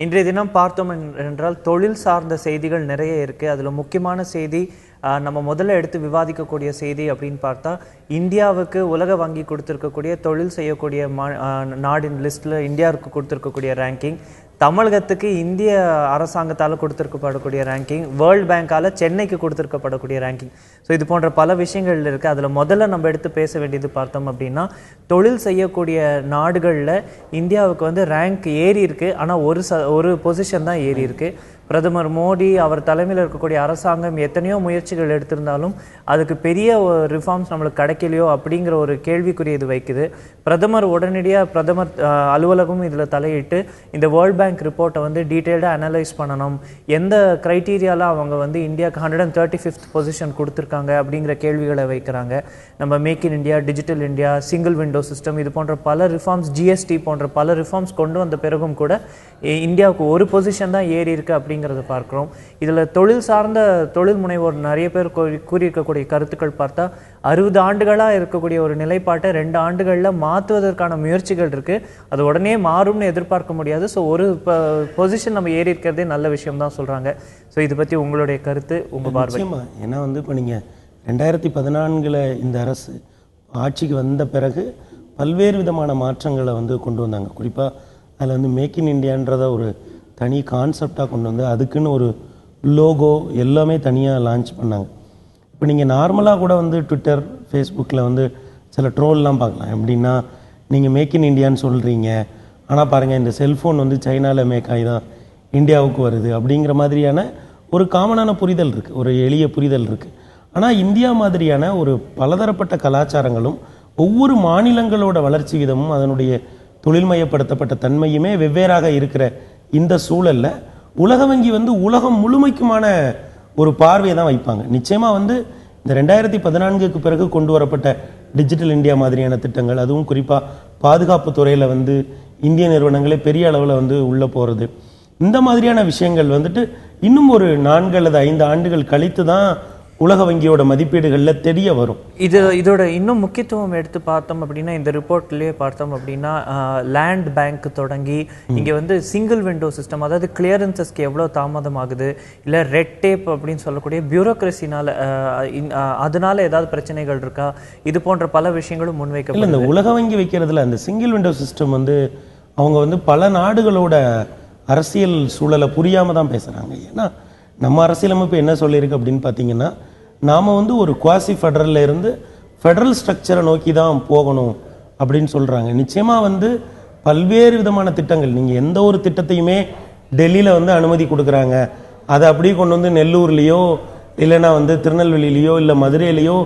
இன்றைய தினம் பார்த்தோம் என்றால் தொழில் சார்ந்த செய்திகள் நிறைய இருக்குது. அதில் முக்கியமான செய்தி நம்ம முதல்ல எடுத்து விவாதிக்கக்கூடிய செய்தி அப்படின்னு பார்த்தா, இந்தியாவுக்கு உலக வங்கி கொடுத்துருக்கக்கூடிய தொழில் செய்யக்கூடிய நாடின் லிஸ்ட்டில் இந்தியாவுக்கு கொடுத்துருக்கக்கூடிய ரேங்கிங், தமிழகத்துக்கு இந்திய அரசாங்கத்தால் கொடுத்துருக்கப்படக்கூடிய ரேங்கிங், வேர்ல்டு பேங்கால் சென்னைக்கு கொடுத்துருக்கப்படக்கூடிய ரேங்கிங். ஸோ இது போன்ற பல விஷயங்கள் இருக்குது. அதில் முதல்ல நம்ம எடுத்து பேச வேண்டியது பார்த்தோம் அப்படின்னா, தொழில் செய்யக்கூடிய நாடுகளில் இந்தியாவுக்கு ரேங்க் ஏறி இருக்குது. ஆனால் ஒரு பொசிஷன் தான் ஏறி இருக்குது. பிரதமர் மோடி அவர் தலைமையில் இருக்கக்கூடிய அரசாங்கம் எத்தனையோ முயற்சிகள் எடுத்திருந்தாலும் அதுக்கு பெரிய ரிஃபார்ம்ஸ் நம்மளுக்கு கிடைக்கலையோ அப்படிங்கிற ஒரு கேள்விக்குறி இது வைக்குது. உடனடியாக பிரதமர் அலுவலகமும் இதில் தலையிட்டு இந்த வேர்ல்ட் பேங்க் ரிப்போர்ட்டை டீட்டெயில்டாக அனலைஸ் பண்ணணும். எந்த க்ரைட்டீரியாவில் அவங்க இந்தியாவுக்கு 135th பொசிஷன் கொடுத்துருக்காங்க அப்படிங்கிற கேள்விகளை வைக்கிறாங்க. நம்ம make in India, digital India, single window system, இது போன்ற பல ரிஃபார்ம்ஸ், ஜிஎஸ்டி போன்ற பல ரிஃபார்ம்ஸ் கொண்டு வந்த பிறகும் கூட இந்தியாவுக்கு ஒரு பொசிஷன் தான் ஏறி இருக்குது அப்படிங்கிறத பார்க்குறோம். இதில் தொழில் முனைவோர் நிறைய பேர் கூறியிருக்கக்கூடிய கருத்துக்கள் பார்த்தா, 60 ஆண்டுகளாக இருக்கக்கூடிய ஒரு நிலைப்பாட்டை 2 ஆண்டுகளில் மாற்றுவதற்கான முயற்சிகள் இருக்குது. அது உடனே மாறும்னு எதிர்பார்க்க முடியாது. ஸோ ஒரு பொசிஷன் நம்ம ஏறி இருக்கிறதே நல்ல விஷயம் தான் சொல்கிறாங்க. ஸோ இதை பற்றி உங்களுடைய கருத்து, உங்கள் பார்வை? ஏன்னா இப்போ நீங்கள் 2014 இந்த அரசு ஆட்சிக்கு வந்த பிறகு பல்வேறு விதமான மாற்றங்களை கொண்டு வந்தாங்க. குறிப்பாக அதில் மேக் இன் இண்டியான்றதை ஒரு தனி கான்செப்டாக கொண்டு வந்து அதுக்குன்னு ஒரு லோகோ எல்லாமே தனியாக லான்ச் பண்ணாங்க. இப்போ நீங்கள் நார்மலாக கூட ட்விட்டர், ஃபேஸ்புக்கில் சில ட்ரோல்லாம் பார்க்கலாம். எப்படின்னா, நீங்கள் மேக் இன் இண்டியான்னு சொல்கிறீங்க, ஆனால் பாருங்கள் இந்த செல்ஃபோன் சைனாவில் மேக் ஆகி தான் இந்தியாவுக்கு வருது அப்படிங்கிற மாதிரியான ஒரு காமனான புரிதல் இருக்குது, ஒரு எளிய புரிதல் இருக்குது. ஆனால் இந்தியா மாதிரியான ஒரு பலதரப்பட்ட கலாச்சாரங்களும் ஒவ்வொரு மாநிலங்களோட வளர்ச்சி விதமும் அதனுடைய தொழில்மயப்படுத்தப்பட்ட தன்மையுமே வெவ்வேறாக இருக்கிற இந்த சூழலில் உலக வங்கி உலகம் முழுமைக்குமான ஒரு பார்வையை தான் வைப்பாங்க. நிச்சயமாக இந்த 2014க்கு பிறகு கொண்டு வரப்பட்ட டிஜிட்டல் இந்தியா மாதிரியான திட்டங்கள், அதுவும் குறிப்பாக பாதுகாப்பு துறையில் இந்திய நிறுவனங்களே பெரிய அளவில் உள்ளே போகிறது, இந்த மாதிரியான விஷயங்கள் இன்னும் ஒரு 4 அல்லது 5 ஆண்டுகள் கழித்து தான் உலக வங்கியோட மதிப்பீடுகளில் தெரிய வரும். இதோட இன்னும் முக்கியத்துவம் எடுத்து பார்த்தோம் அப்படின்னா, இந்த ரிப்போர்ட்லேயே பார்த்தோம் அப்படின்னா, லேண்ட் பேங்க் தொடங்கி இங்கே சிங்கிள் விண்டோ சிஸ்டம், அதாவது கிளியரன்சஸ்க்கு எவ்வளோ தாமதம் ஆகுது, இல்லை ரெட் டேப் அப்படின்னு சொல்லக்கூடிய பியூரோக்ரஸினால அதனால ஏதாவது பிரச்சனைகள் இருக்கா, இது போன்ற பல விஷயங்களும் முன்வைக்கப்படும். இந்த உலக வங்கி வைக்கிறதுல அந்த சிங்கிள் விண்டோ சிஸ்டம் அவங்க பல நாடுகளோட அரசியல் சூழலை புரியாமல் தான் பேசுகிறாங்க. ஏன்னா நம்ம அரசியலமைப்பு என்ன சொல்லியிருக்கு அப்படின்னு பார்த்தீங்கன்னா, நாம் ஒரு குவாசி ஃபெடரலில் இருந்து ஃபெடரல் ஸ்ட்ரக்சரை நோக்கி தான் போகணும் அப்படின்னு சொல்கிறாங்க. நிச்சயமாக பல்வேறு விதமான திட்டங்கள், நீங்கள் எந்த ஒரு திட்டத்தையுமே டெல்லியில் அனுமதி கொடுக்குறாங்க, அதை அப்படியே கொண்டு நெல்லூர்லேயோ இல்லைன்னா திருநெல்வேலியிலையோ இல்லை மதுரையிலையோ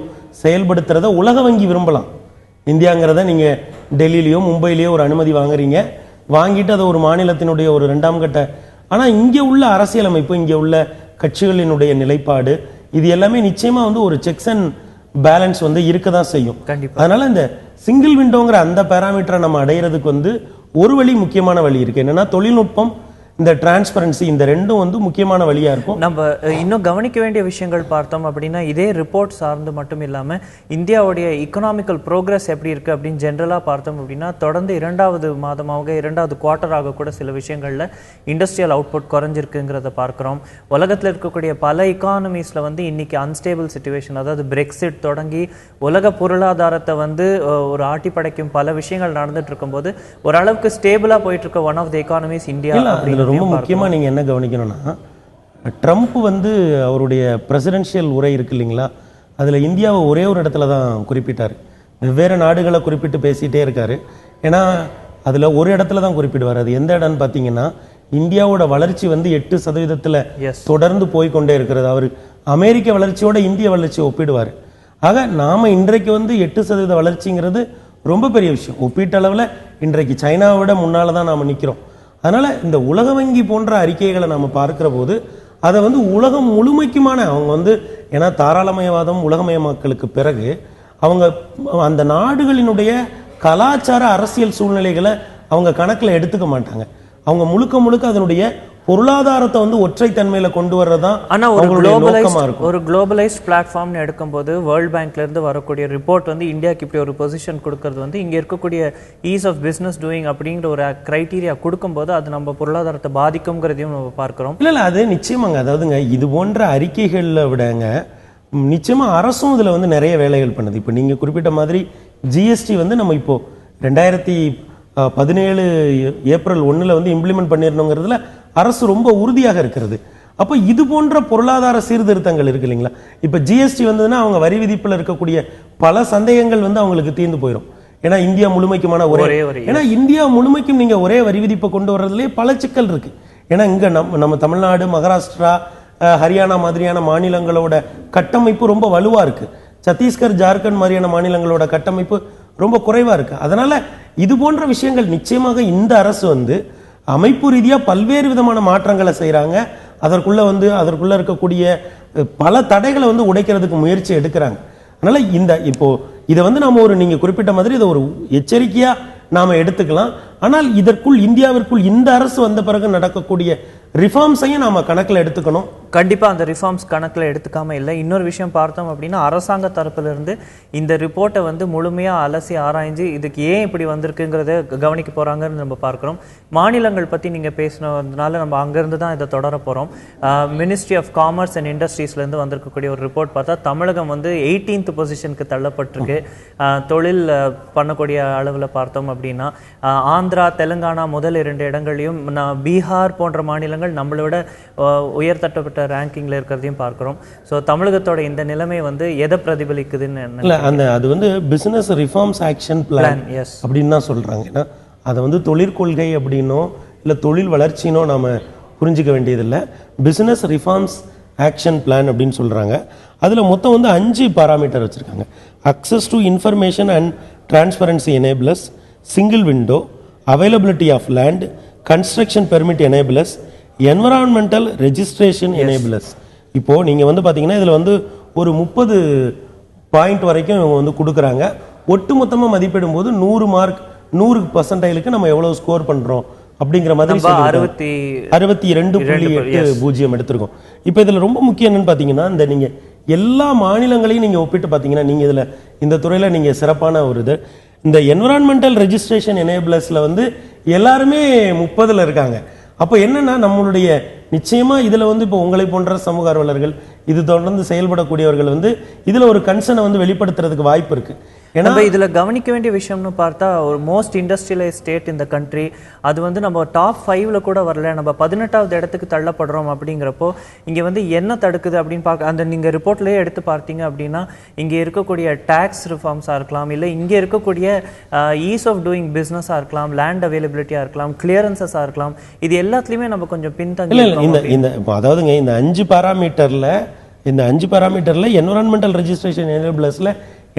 செயல்படுத்துகிறத உலக வங்கி விரும்பலாம். இந்தியாங்கிறத நீங்கள் டெல்லியிலையோ மும்பையிலையோ ஒரு அனுமதி வாங்குறீங்க, வாங்கிட்டு அதை ஒரு மாநிலத்தினுடைய ஒரு 2ஆம் கட்ட, ஆனால் இங்கே உள்ள அரசியலமைப்பு, இங்கே உள்ள கட்சிகளினுடைய நிலைப்பாடு, இது எல்லாமே நிச்சயமாக ஒரு செக்ஸ் அண்ட் பேலன்ஸ் இருக்க தான் செய்யும். அதனால இந்த சிங்கிள் விண்டோங்கிற அந்த பேராமீட்டரை நம்ம அடையிறதுக்கு ஒரு வழி, முக்கியமான வழி இருக்கு. என்னன்னா தொழில்நுட்பம், இந்த டிரான்ஸ்பரன்சி, இந்த ரெண்டும் முக்கியமான வழியாக இருக்கும். நம்ம இன்னும் கவனிக்க வேண்டிய விஷயங்கள் பார்த்தோம் அப்படின்னா, இதே ரிப்போர்ட் சார்ந்து மட்டும் இல்லாமல் இந்தியாவுடைய எக்கனாமிக்கல் ப்ரோக்ரஸ் எப்படி இருக்குது அப்படின்னு ஜென்ரலாக பார்த்தோம் அப்படின்னா, தொடர்ந்து 2வது மாதமாக 2வது குவார்ட்டராக கூட சில விஷயங்களில் இண்டஸ்ட்ரியல் அவுட்புட் குறைஞ்சிருக்குங்கிறத பார்க்குறோம். உலகத்தில் இருக்கக்கூடிய பல எக்கானமிஸில் இன்னைக்கு அன்ஸ்டேபிள் சிச்சுவேஷன், அதாவது பிரெக்சிட் தொடங்கி உலக பொருளாதாரத்தை ஒரு ஆட்டி படைக்கும் பல விஷயங்கள் நடந்துட்டு இருக்கும்போது ஓரளவுக்கு ஸ்டேபிளாக போயிட்டு இருக்க one of the economies India. ரொம்ப முக்கியமாக நீங்கள் என்ன கவனிக்கணும்னா, ட்ரம்ப் அவருடைய பிரசிடென்ஷியல் உரை இருக்கு இல்லைங்களா, அதில் இந்தியாவை ஒரே ஒரு இடத்துல தான் குறிப்பிட்டார். வெவ்வேறு நாடுகளை குறிப்பிட்டு பேசிகிட்டே இருக்காரு. ஏன்னா அதில் ஒரு இடத்துல தான் குறிப்பிடுவார். அது எந்த இடம்னு பார்த்தீங்கன்னா, இந்தியாவோட வளர்ச்சி 8% தொடர்ந்து போய்கொண்டே இருக்கிறது. அவர் அமெரிக்க வளர்ச்சியோட இந்திய வளர்ச்சியை ஒப்பிடுவார். ஆக நாம் இன்றைக்கு 8% வளர்ச்சிங்கிறது ரொம்ப பெரிய விஷயம். ஒப்பீட்டளவில் இன்றைக்கு சைனாவை விட முன்னால் தான் நாம் நிற்கிறோம். அதனால் இந்த உலக வங்கி போன்ற அறிக்கைகளை நம்ம பார்க்குற போது அதை உலகம் முழுமைக்குமான அவங்க ஏன்னா தாராளமயவாதம் உலகமயமாக்கலுக்கு பிறகு அவங்க அந்த நாடுகளினுடைய கலாச்சார அரசியல் சூழ்நிலைகளை அவங்க கணக்கில் எடுத்துக்க மாட்டாங்க. அவங்க முழுக்க அதனுடைய பொருளாதாரத்தை வந்து ஒற்றை தன்மையில கொண்டு வர்றதுதான் ஆனா ஒரு குளோபலைஸ்ட் பிளாட்ஃபார்ம்னு எடுக்கும்போது வேர்ல்ட் பேங்க்ல இருந்து வரக்கூடிய ரிப்போர்ட் வந்து இந்தியாவுக்கு இப்படி ஒரு பொசிஷன் கொடுக்கறது வந்து இங்க இருக்கக்கூடிய ஈஸ் ஆஃப் பிசினஸ் டூயிங் அப்படிங்கிற ஒரு கிரைட்டீரியா கொடுக்கும்போது அது நம்ம பொருளாதாரத்தை பாதிக்கும்ங்கிறதையும் நம்ம பார்க்கிறோம். இல்ல அது நிச்சயமாங்க. அதாவதுங்க இது போன்ற அறிக்கைகள்ல விடங்க நிச்சயமா அரசும் இதுல வந்து நிறைய வேலைகள் பண்ணுது. இப்போ நீங்க குறிப்பிட்ட மாதிரி ஜிஎஸ்டி வந்து நம்ம இப்போ 2017 ஏப்ரல் 1 வந்து இம்ப்ளிமெண்ட் பண்ணிடணுங்கிறதுல அரசு ரொம்ப உறுதியாக இருக்கிறது. அப்போ இது போன்ற பொருளாதார சீர்திருத்தங்கள் இருக்கு இல்லைங்களா? இப்போ ஜிஎஸ்டி வந்ததுன்னா அவங்க வரி விதிப்பில் இருக்கக்கூடிய பல சந்தேகங்கள் வந்து அவங்களுக்கு தீர்ந்து போயிடும். ஏன்னா இந்தியா முழுமைக்குமான ஏன்னா இந்தியா முழுமைக்கும் நீங்க ஒரே வரி விதிப்பை கொண்டு வர்றதுலேயே பல சிக்கல் இருக்கு. ஏன்னா இங்க நம்ம தமிழ்நாடு, மகாராஷ்டிரா, ஹரியானா மாதிரியான மாநிலங்களோட கட்டமைப்பு ரொம்ப வலுவா இருக்கு. சத்தீஸ்கர், ஜார்க்கண்ட் மாதிரியான மாநிலங்களோட கட்டமைப்பு ரொம்ப குறைவா இருக்கு. அதனால இது போன்ற விஷயங்கள் நிச்சயமாக இந்த அரசு வந்து அமைப்பு ரீதியா பல்வேறு விதமான மாற்றங்களை செய்யறாங்க. அதற்குள்ள இருக்கக்கூடிய பல தடைகளை வந்து உடைக்கிறதுக்கு முயற்சி எடுக்கிறாங்க. அதனால இப்போ இதை வந்து நாம நீங்க குறிப்பிட்ட மாதிரி இதை ஒரு எச்சரிக்கையா நாம எடுத்துக்கலாம். ஆனால் இந்தியாவிற்குள் இந்த அரசு வந்த பிறகு நடக்கக்கூடிய ரிஃபார்ம்ஸையும் நாம கணக்கில் எடுத்துக்கணும். கண்டிப்பா அந்த ரிஃபார்ம்ஸ் கணக்கில் எடுத்துக்காம இல்லை. இன்னொரு விஷயம் பார்த்தோம் அப்படின்னா அரசாங்க தரப்புல இருந்து இந்த ரிப்போர்ட்டை வந்து முழுமையா அலசி ஆராய்ஞ்சு இதுக்கு ஏன் இப்படி வந்திருக்குங்கிறத கவனிக்க போறாங்கன்னு நம்ம பார்க்கிறோம். மாநிலங்கள் பத்தி நீங்க பேசினதுனால நம்ம அங்கிருந்து தான் இதை தொடர போறோம். மினிஸ்ட்ரி ஆஃப் காமர்ஸ் அண்ட் இண்டஸ்ட்ரீஸ்ல இருந்து வந்திருக்கக்கூடிய ஒரு ரிப்போர்ட் பார்த்தா தமிழகம் வந்து 18th பொசிஷனுக்கு தள்ளப்பட்டிருக்கு. தொழில் பண்ணக்கூடிய அளவில் பார்த்தோம் அப்படின்னா ஆந்திரா, தெலுங்கானா முதல் 2 இடங்களையும், பீகார் போன்ற மாநிலங்கள் நம்மளோட உயர்தட்டப்பட்ட ரேங்கிங்ல இருக்கிறதையும் பார்க்கிறோம். ஸோ தமிழகத்தோட இந்த நிலைமை வந்து எதை பிரதிபலிக்குதுன்னு அது வந்து பிசினஸ் ரிஃபார்ம்ஸ் ஆக்ஷன் பிளான் அப்படின்னு தான் சொல்றாங்க. ஏன்னா அதை வந்து தொழிற்கொள்கை அப்படின்னோ இல்லை தொழில் வளர்ச்சினோ நாம புரிஞ்சிக்க வேண்டியதில்லை. பிசினஸ் ரிஃபார்ம்ஸ் ஆக்ஷன் பிளான் அப்படின்னு சொல்றாங்க. அதுல மொத்தம் வந்து 5 பாராமீட்டர் வச்சிருக்காங்க. Access to information and transparency enablers, single window, availability of land, construction permit enablers, environmental registration enablers. இப்போ நீங்க வந்து பாத்தீங்கன்னா இதுல வந்து ஒரு 30 பாயிண்ட் வரைக்கும் இவங்க வந்து கொடுக்குறாங்க. ஒட்டு மொத்தமா மதிப்பிடும் போது 100 மார்க் 100% நம்ம எவ்வளவு ஸ்கோர் பண்றோம் அப்படிங்கிற மாதிரி 62.80 எடுத்திருக்கோம். இப்போ இதுல ரொம்ப முக்கியம் என்னன்னு பாத்தீங்கன்னா இந்த நீங்க எல்லா மாநிலங்களையும் நீங்க ஒப்பிட்டு பாத்தீங்கன்னா நீங்க இதுல இந்த துறையில நீங்க சிறப்பான ஒரு இது இந்த என்விரான்மெண்டல் ரெஜிஸ்ட்ரேஷன் எனேபிளர்ஸ்ல வந்து எல்லாருமே 30ல இருக்காங்க. அப்போ என்னன்னா நம்மளுடைய நிச்சயமா இதுல வந்து இப்போ உங்களை போன்ற சமூக ஆர்வலர்கள் இது தொடர்ந்து செயல்படக்கூடியவர்கள் வந்து இதுல ஒரு கன்சர்னை வந்து வெளிப்படுத்துறதுக்கு வாய்ப்பு இருக்கு. ஏன்னா இதுல கவனிக்க வேண்டிய விஷயம்னு பார்த்தா ஒரு மோஸ்ட் இண்டஸ்ட்ரியலைஸ் ஸ்டேட் இந்த கண்ட்ரி, அது வந்து நம்ம டாப் 5ல கூட வரல, நம்ம 18வது இடத்துக்கு தள்ளப்படுறோம். அப்படிங்கிறப்போ இங்க வந்து என்ன தடுக்குது அப்படின்னு பார்க்க அந்த நீங்க ரிப்போர்ட்லயே எடுத்து பார்த்தீங்க அப்படின்னா இங்க இருக்கக்கூடிய டாக்ஸ் ரிஃபார்ம்ஸா இருக்கலாம், இல்லை இங்க இருக்கக்கூடிய ஈஸ் ஆஃப் டூயிங் பிசினஸா இருக்கலாம், லேண்ட் அவைலபிலிட்டியா இருக்கலாம், கிளியரன்சஸா இருக்கலாம், இது எல்லாத்துலயுமே நம்ம கொஞ்சம் பின்தங்கி. அதாவதுங்க இந்த 5 பாராமீட்டர்ல என்விரான்மெண்டல் ரெஜிஸ்ட்ரேஷன் எனேபிளர்ஸ்ல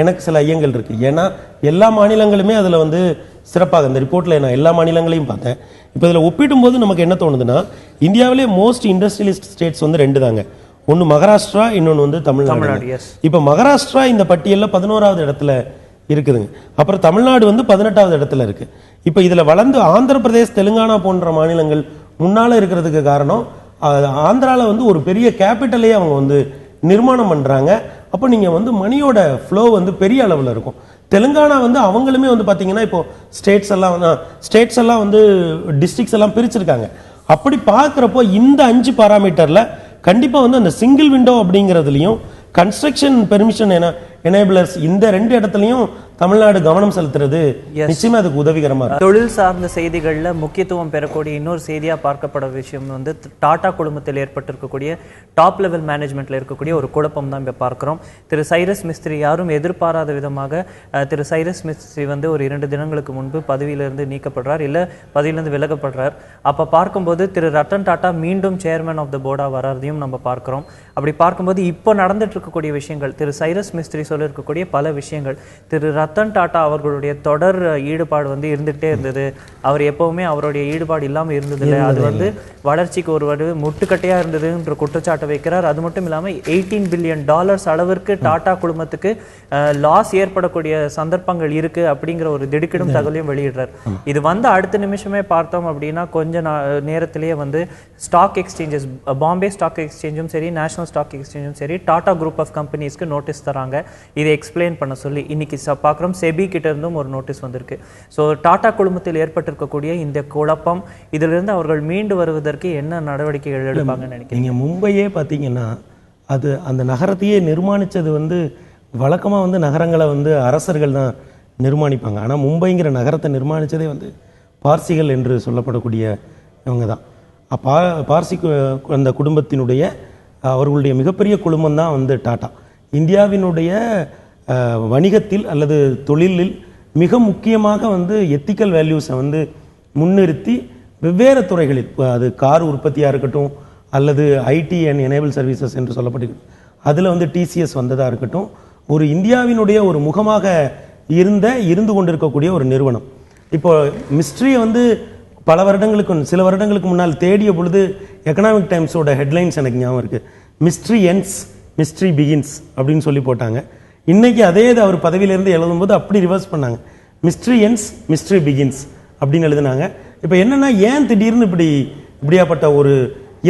எனக்கு சில ஐயங்கள் இருக்கு. ஏன்னா எல்லா மாநிலங்களுமே அதுல வந்து சிறப்பாக இந்த ரிப்போர்ட்ல நான் எல்லா மாநிலங்களையும் பார்த்தேன். இப்போ இதுல ஒப்பிடும் போது நமக்கு என்ன தோணுதுன்னா இந்தியாவிலே மோஸ்ட் இண்டஸ்ட்ரியலிஸ்ட் ஸ்டேட்ஸ் வந்து 2 தாங்க. ஒன்னு மகாராஷ்டிரா, இன்னொன்னு வந்து தமிழ்நாடு. இப்போ மகாராஷ்டிரா இந்த பட்டியல்ல 11வது இடத்துல இருக்குதுங்க. அப்புறம் தமிழ்நாடு வந்து 18வது இடத்துல இருக்கு. இப்போ இதுல வளர்ந்து ஆந்திர பிரதேஷ், தெலுங்கானா போன்ற மாநிலங்கள் முன்னால இருக்கிறதுக்கு காரணம் ஆந்திரால வந்து ஒரு பெரிய கேபிட்டலே அவங்க வந்து நிர்மாணம் பண்றாங்க. அப்போ நீங்க வந்து மணியோட ஃப்ளோ வந்து பெரிய அளவில் இருக்கும். தெலுங்கானா வந்து அவங்களுமே வந்து பாத்தீங்கன்னா இப்போ ஸ்டேட்ஸ் எல்லாம் வந்து டிஸ்ட்ரிக்ட்ஸ் எல்லாம் பிரிச்சிருக்காங்க. அப்படி பார்க்குறப்போ இந்த 5 பாராமீட்டர்ல கண்டிப்பா வந்து அந்த சிங்கிள் விண்டோ அப்படிங்கிறதுலையும் கன்ஸ்ட்ரக்ஷன் பெர்மிஷன் எனேபிளர்ஸ் இந்த 2 இடத்துலையும் தமிழ்நாடு கவனம் செலுத்துறது நிச்சயமா அதுக்கு உதவிகரமா இருக்கு. தொழில் சார்ந்த செய்திகள்ல முக்கியத்துவம் பெறக்கூடிய இன்னொரு செய்தியா பார்க்கப்பட விஷயம் வந்து டாடா குழுமத்தில் ஏற்பட்டிருக்கக்கூடிய டாப் லெவல் மேனேஜ்மெண்ட்ல இருக்கக்கூடிய ஒரு குழப்பம் தான் இப்ப பார்க்கிறோம். திரு சைரஸ் மிஸ்திரி யாரும் எதிர்பாராத விதமாக திரு சைரஸ் மிஸ்திரி வந்து ஒரு 2 தினங்களுக்கு முன்பு பதவியிலிருந்து நீக்கப்படுறார், இல்ல பதவியிலிருந்து விலகப்படுறார். அப்ப பார்க்கும்போது திரு ரத்தன் டாடா மீண்டும் சேர்மன் ஆஃப் த போர்டா வர்றதையும் நம்ம பார்க்கிறோம். அப்படி பார்க்கும்போது இப்போ நடந்துட்டு இருக்கக்கூடிய விஷயங்கள், திரு சைரஸ் மிஸ்திரி சொல்ல இருக்கக்கூடிய பல விஷயங்கள், திரு ரத்தன் டாடா அவர்களுடைய தொடர் ஈடுபாடு வந்து இருந்துகிட்டே இருந்தது. அவர் எப்பவுமே அவருடைய ஈடுபாடு இல்லாமல் இருந்ததில்லை. அது வந்து வளர்ச்சிக்கு ஒரு முட்டுக்கட்டையா இருந்ததுன்ற குற்றச்சாட்டை வைக்கிறார். அது மட்டும் இல்லாமல் $18 பில்லியன் அளவிற்கு டாடா குழுமத்துக்கு லாஸ் ஏற்படக்கூடிய சந்தர்ப்பங்கள் இருக்கு அப்படிங்கிற ஒரு திடுக்கிடும் தகவலையும் வெளியிடுறார். இது வந்து அடுத்த நிமிஷமே பார்த்தோம் அப்படின்னா கொஞ்ச நேரத்திலேயே வந்து ஸ்டாக் எக்ஸ்சேஞ்சஸ், பாம்பே ஸ்டாக் எக்ஸ்சேஞ்சும் சரி, நேஷனல் ஸ்டாக் எக்ஸ்சேஞ்சும் சரி, டாடா குரூப் ஆஃப் கம்பெனிஸ்க்கு நோட்டீஸ் தராங்க இதை எக்ஸ்பிளைன் பண்ண சொல்லி. இன்னைக்கு பார்க்குறோம் செபி கிட்ட இருந்தும் ஒரு நோட்டீஸ் வந்திருக்கு. ஸோ டாடா குழுமத்தில் ஏற்பட்டிருக்கக்கூடிய இந்த குழப்பம், இதிலிருந்து அவர்கள் மீண்டு வருவதற்கு என்ன நடவடிக்கைகள் எடுப்பாங்கன்னு நினைக்கிறீங்க? நீங்கள் மும்பையே பார்த்தீங்கன்னா அது அந்த நகரத்தையே நிர்மாணித்தது வந்து வழக்கமாக வந்து நகரங்களை வந்து அரசர்கள் தான் நிர்மாணிப்பாங்க. ஆனால் மும்பைங்கிற நகரத்தை நிர்மாணித்ததே வந்து பார்சிகள் என்று சொல்லப்படக்கூடிய இவங்க தான். பார்சி அந்த குடும்பத்தினுடைய அவர்களுடைய மிகப்பெரிய குழுமம் தான் வந்து டாடா. இந்தியாவினுடைய வணிகத்தில் அல்லது தொழிலில் மிக முக்கியமாக வந்து எத்திக்கல் வேல்யூஸை வந்து முன்னிறுத்தி வெவ்வேறு துறைகளில், அது கார் உற்பத்தியாக இருக்கட்டும் அல்லது ஐடி அண்ட் எனேபிள் சர்வீசஸ் என்று சொல்லப்பட்டிருக்கு, அதில் வந்து டிசிஎஸ் வந்ததாக இருக்கட்டும், ஒரு இந்தியாவினுடைய ஒரு முகமாக இருந்து கொண்டிருக்கக்கூடிய ஒரு நிறுவனம். இப்போ மிஸ்ட்ரியை வந்து சில வருடங்களுக்கு முன்னால் தேடிய பொழுது எக்கனாமிக் டைம்ஸோட ஹெட்லைன்ஸ் எனக்கு ஞாபகம் இருக்குது. மிஸ்ட்ரி எண்ட்ஸ், மிஸ்ட்ரி பிகின்ஸ் அப்படின்னு சொல்லி போட்டாங்க. இன்னைக்கு அதே அவர் பதவியிலேருந்து எழுதும்போது அப்படி ரிவர்ஸ் பண்ணாங்க. மிஸ்ட்ரி எண்ட்ஸ், மிஸ்ட்ரி பிகின்ஸ் அப்படின்னு எழுதுனாங்க. இப்போ என்னன்னா, ஏன் திடீர்னு இப்படியாப்பட்ட ஒரு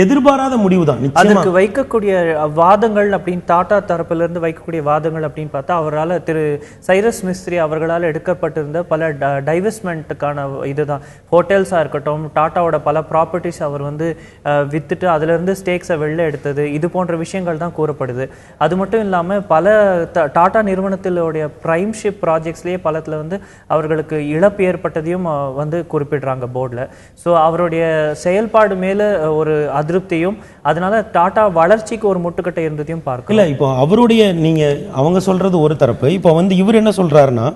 எதிர்பாராத முடிவு தான். அதுக்கு வைக்கக்கூடிய வாதங்கள் அப்படின்னு டாடா தரப்பிலிருந்து வைக்கக்கூடிய வாதங்கள் அப்படின்னு பார்த்தா, அவரால் திரு சைரஸ் மிஸ்த்ரி அவர்களால் எடுக்கப்பட்டிருந்த பல டைவெஸ்ட்மெண்ட்டுக்கான இதுதான். ஹோட்டல்ஸாக இருக்கட்டும், டாட்டாவோட பல ப்ராப்பர்ட்டிஸ் அவர் வந்து வித்துட்டு அதிலிருந்து ஸ்டேக்ஸை வெளில எடுத்தது, இது போன்ற விஷயங்கள் தான் கூறப்படுது. அது மட்டும் இல்லாமல் பல டாடா நிறுவனத்திலுடைய பிரைம்ஷிப் ப்ராஜெக்ட்ஸ்லேயே பலத்தில் வந்து அவர்களுக்கு இழப்பு ஏற்பட்டதையும் வந்து குறிப்பிடுறாங்க போர்டில். ஸோ அவருடைய செயல்பாடு மேலே ஒரு அதிருப்தியும், அதனால டாடா வளர்ச்சிக்கு ஒரு முட்டுக்கட்டை இருந்ததையும் பார்க்கலாம். இல்லை, இப்போ அவருடைய அவங்க சொல்றது ஒரு தரப்பு. இப்போ வந்து இவர் என்ன சொல்றாருன்னா,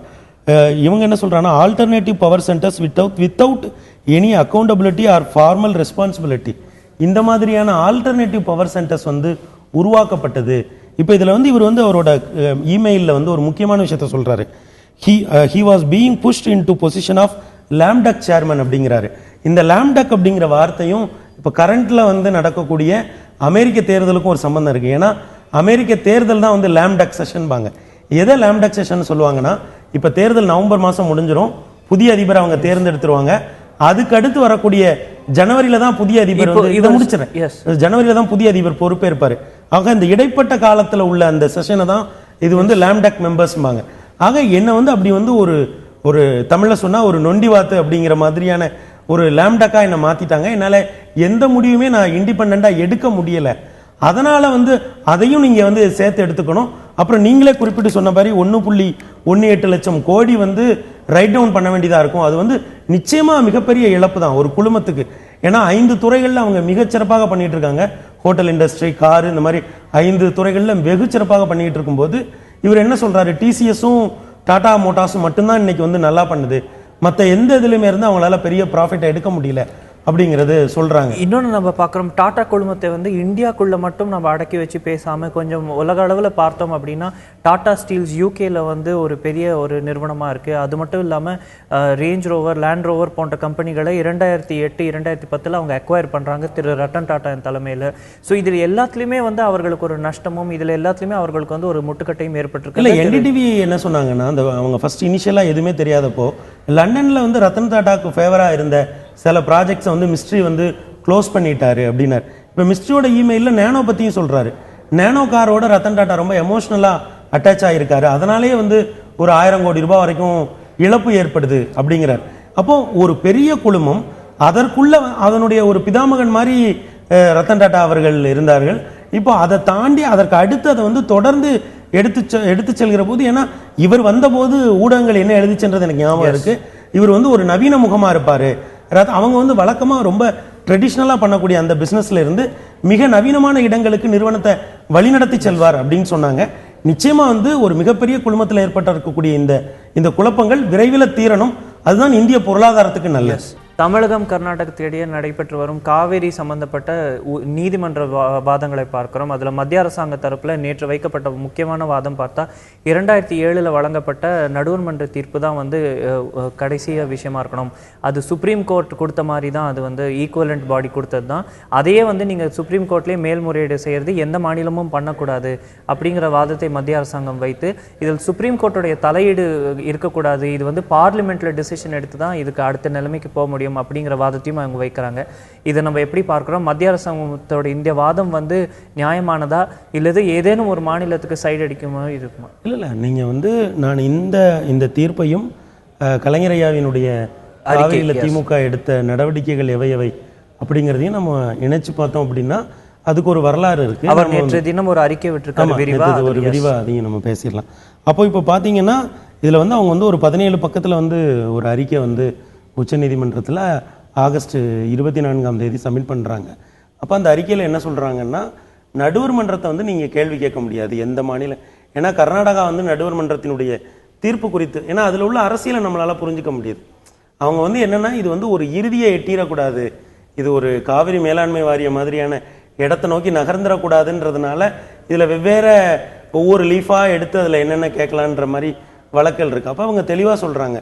இவங்க என்ன சொல்றாங்கன்னா, alternative power centres without any accountability or formal responsibility, இந்த மாதிரியான ஆல்டர்னேட்டிவ் பவர் சென்டர்ஸ் வந்து உருவாக்கப்பட்டது. இப்போ இதில் வந்து இவர் வந்து அவரோட இமெயிலில் வந்து ஒரு முக்கியமான விஷயத்த சொல்றாரு. he was being pushed into position of lamduck chairman அப்படிங்கிறாரு. இந்த lamduck அப்படிங்கிற வார்த்தையும் இப்போ கரண்ட்ல வந்து நடக்கக்கூடிய அமெரிக்க தேர்தலுக்கும் ஒரு சம்பந்தம் இருக்கு. ஏன்னா அமெரிக்க தேர்தல் தான் வந்து லேம்டக் செஷன் பாங்க. எதை லேம்டக் செஷன் சொல்லுவாங்கன்னா, இப்போ தேர்தல் நவம்பர் மாதம் முடிஞ்சிடும், புதிய அதிபர் அவங்க தேர்ந்தெடுத்துருவாங்க. அதுக்கு அடுத்து வரக்கூடிய ஜனவரியில தான் புதிய அதிபர் இதை முடிச்சிடறேன், ஜனவரியில தான் புதிய அதிபர் பொறுப்பேற்பாரு. ஆக இந்த இடைப்பட்ட காலத்தில் உள்ள அந்த செஷனை தான் இது வந்து லேம்டக் மெம்பர்ஸ்பாங்க. ஆக என்ன வந்து அப்படி வந்து ஒரு தமிழில் சொன்னால் ஒரு நொண்டி வாத்து அப்படிங்கிற மாதிரியான ஒரு லேம்டக்கா என்னை மாற்றிட்டாங்க. என்னால் எந்த முடிவுமே நான் இண்டிபெண்டாக எடுக்க முடியலை. அதனால் வந்து அதையும் நீங்கள் வந்து சேர்த்து எடுத்துக்கணும். அப்புறம் நீங்களே குறிப்பிட்டு சொன்ன மாதிரி 1.18 லட்சம் கோடி வந்து ரைட் டவுன் பண்ண வேண்டியதாக இருக்கும். அது வந்து நிச்சயமாக மிகப்பெரிய இழப்பு தான் ஒரு குழுமத்துக்கு. ஏன்னா 5 துறைகளில் அவங்க மிகச்சிறப்பாக பண்ணிட்டு இருக்காங்க. ஹோட்டல் இண்டஸ்ட்ரி, காரு, இந்த மாதிரி 5 துறைகளில் வெகு சிறப்பாக பண்ணிட்டு இருக்கும்போது இவர் என்ன சொல்கிறாரு, டிசிஎஸும் டாடா மோட்டார்ஸும் மட்டும்தான் இன்னைக்கு வந்து நல்லா பண்ணுது, மற்ற எந்த இதுலையுமே இருந்து அவங்களால பெரிய ப்ராஃபிட்டை எடுக்க முடியல அப்படிங்கிறது சொல்றாங்க. இன்னொன்று நம்ம பார்க்குறோம், டாடா குழுமத்தை வந்து இந்தியாக்குள்ள மட்டும் நம்ம அடக்கி வச்சு பேசாமல் கொஞ்சம் உலக அளவில் பார்த்தோம் அப்படின்னா, டாடா ஸ்டீல்ஸ் யூகேல வந்து ஒரு பெரிய ஒரு நிறுவனமாக இருக்குது. அது மட்டும் இல்லாமல் ரேஞ்ச் ரோவர், லேண்ட் ரோவர் போன்ற கம்பெனிகளை 2008, 2010 அவங்க அக்வயர் பண்ணுறாங்க திரு ரத்தன் டாடா தலைமையில். ஸோ இதில் எல்லாத்துலேயுமே வந்து அவர்களுக்கு ஒரு நஷ்டமும், இதில் எல்லாத்துலேயுமே அவர்களுக்கு வந்து ஒரு முட்டுக்கட்டையும் ஏற்பட்டிருக்கு. இல்லை, என்டிடிவி என்ன சொன்னாங்கன்னா, அந்த அவங்க ஃபர்ஸ்ட் இனிஷியலாக எதுவுமே தெரியாதப்போ லண்டனில் வந்து ரத்தன் டாடாக்கு ஃபேவராக இருந்த சில ப்ராஜெக்ட்ஸை வந்து மிஸ்ட்ரி வந்து க்ளோஸ் பண்ணிட்டாரு அப்படின்னாரு. இப்போ மிஸ்ட்ரியோட இமெயிலில் நேனோ பற்றியும் சொல்கிறாரு. நேனோ காரோட ரத்தன் டாடா ரொம்ப எமோஷ்னலாக அட்டாச் ஆகியிருக்காரு, அதனாலேயே வந்து ஒரு 1000 கோடி ரூபாய் வரைக்கும் இழப்பு ஏற்படுது அப்படிங்கிறார். அப்போ ஒரு பெரிய குழுமம், அதற்குள்ள அதனுடைய ஒரு பிதாமகன் மாதிரி ரத்தன் டாடா அவர்கள் இருந்தார்கள். இப்போ அதை தாண்டி அதற்கு அடுத்து அதை வந்து தொடர்ந்து எடுத்து செல்கிற போது, ஏன்னா இவர் வந்தபோது ஊடகங்கள் என்ன எழுதிச்சுன்றது எனக்கு ஞாபகம் இருக்கு, இவர் வந்து ஒரு நவீன முகமா இருப்பாரு, அவங்க வந்து வழக்கமா ரொம்ப ட்ரெடிஷ்னலா பண்ணக்கூடிய அந்த பிசினஸ்ல இருந்து மிக நவீனமான இடங்களுக்கு நிறுவனத்தை வழிநடத்தி செல்வார் அப்படின்னு சொன்னாங்க. நிச்சயமா வந்து ஒரு மிகப்பெரிய குழுமத்தில் ஏற்பட்டிருக்கக்கூடிய இந்த குழப்பங்கள் விரைவில் தீரணும். அதுதான் இந்திய பொருளாதாரத்துக்கு நல்லது. தமிழகம் கர்நாடகத்திடையே நடைபெற்று வரும் காவேரி சம்பந்தப்பட்ட நீதிமன்ற வாதங்களை பார்க்கிறோம். அதில் மத்திய அரசாங்க தரப்பில் நேற்று வைக்கப்பட்ட முக்கியமான வாதம் பார்த்தா 2007 வழங்கப்பட்ட நடுவர் மன்ற தீர்ப்பு தான் வந்து கடைசிய விஷயமா இருக்கணும். அது சுப்ரீம் கோர்ட் கொடுத்த மாதிரி தான், அது வந்து ஈக்குவலண்ட் பாடி கொடுத்தது தான். அதையே வந்து நீங்கள் சுப்ரீம் கோர்ட்லேயே மேல்முறையீடு செய்கிறது எந்த மாநிலமும் பண்ணக்கூடாது அப்படிங்கிற வாதத்தை மத்திய அரசாங்கம் வைத்து, இதில் சுப்ரீம் கோர்ட்டுடைய தலையீடு இருக்கக்கூடாது, இது வந்து பார்லிமெண்ட்டில் டிசிஷன் எடுத்து தான் இதுக்கு அடுத்த நிலைமைக்கு போக முடியும் அப்படிங்கிற வாதத்தையும் அவங்க வைக்கிறாங்க. இதை நம்ம எப்படி பார்க்கிறோம்? மத்திய அரசாங்கத்தோட இந்த வாதம் வந்து நியாயமானதா இல்லது ஏதேனும் ஒரு மாநிலத்துக்கு சைடு அடிக்குமா இருக்குமா? இல்லை, நீங்கள் வந்து நான் இந்த தீர்ப்பையும் கலைஞரையாவினுடைய காவிரியில் திமுக எடுத்த நடவடிக்கைகள் எவை அப்படிங்கிறதையும் நம்ம இணைச்சு பார்த்தோம் அப்படின்னா அதுக்கு ஒரு வரலாறு இருக்கு. அவர் நேற்று தினம் ஒரு அறிக்கை விட்டுருக்காரு, ஒரு விரிவா அதையும் நம்ம பேசிடலாம். அப்போ இப்போ பார்த்தீங்கன்னா இதில் வந்து அவங்க வந்து ஒரு 17 பக்கத்தில் வந்து ஒரு அறிக்கை வந்து உச்சநீதிமன்றத்தில் ஆகஸ்ட் 24 சப்மிட் பண்ணுறாங்க. அப்போ அந்த அறிக்கையில் என்ன சொல்கிறாங்கன்னா, நடுவர் மன்றத்தை வந்து நீங்கள் கேள்வி கேட்க முடியாது எந்த மாநிலம். ஏன்னா கர்நாடகா வந்து நடுவர் மன்றத்தினுடைய தீர்ப்பு குறித்து, ஏன்னா அதில் உள்ள அரசியலை நம்மளால் புரிஞ்சிக்க முடியுது. அவங்க வந்து என்னென்னா, இது வந்து ஒரு இறுதியை எட்டிடக்கூடாது, இது ஒரு காவிரி மேலாண்மை வாரிய மாதிரியான இடத்தை நோக்கி நகர்ந்துடக்கூடாதுன்றதுனால இதில் வெவ்வேறு ஒவ்வொரு லீஃபாக எடுத்து அதில் என்னென்ன கேட்கலான்ற மாதிரி வழக்கல் இருக்குது. அப்போ அவங்க தெளிவாக சொல்கிறாங்க,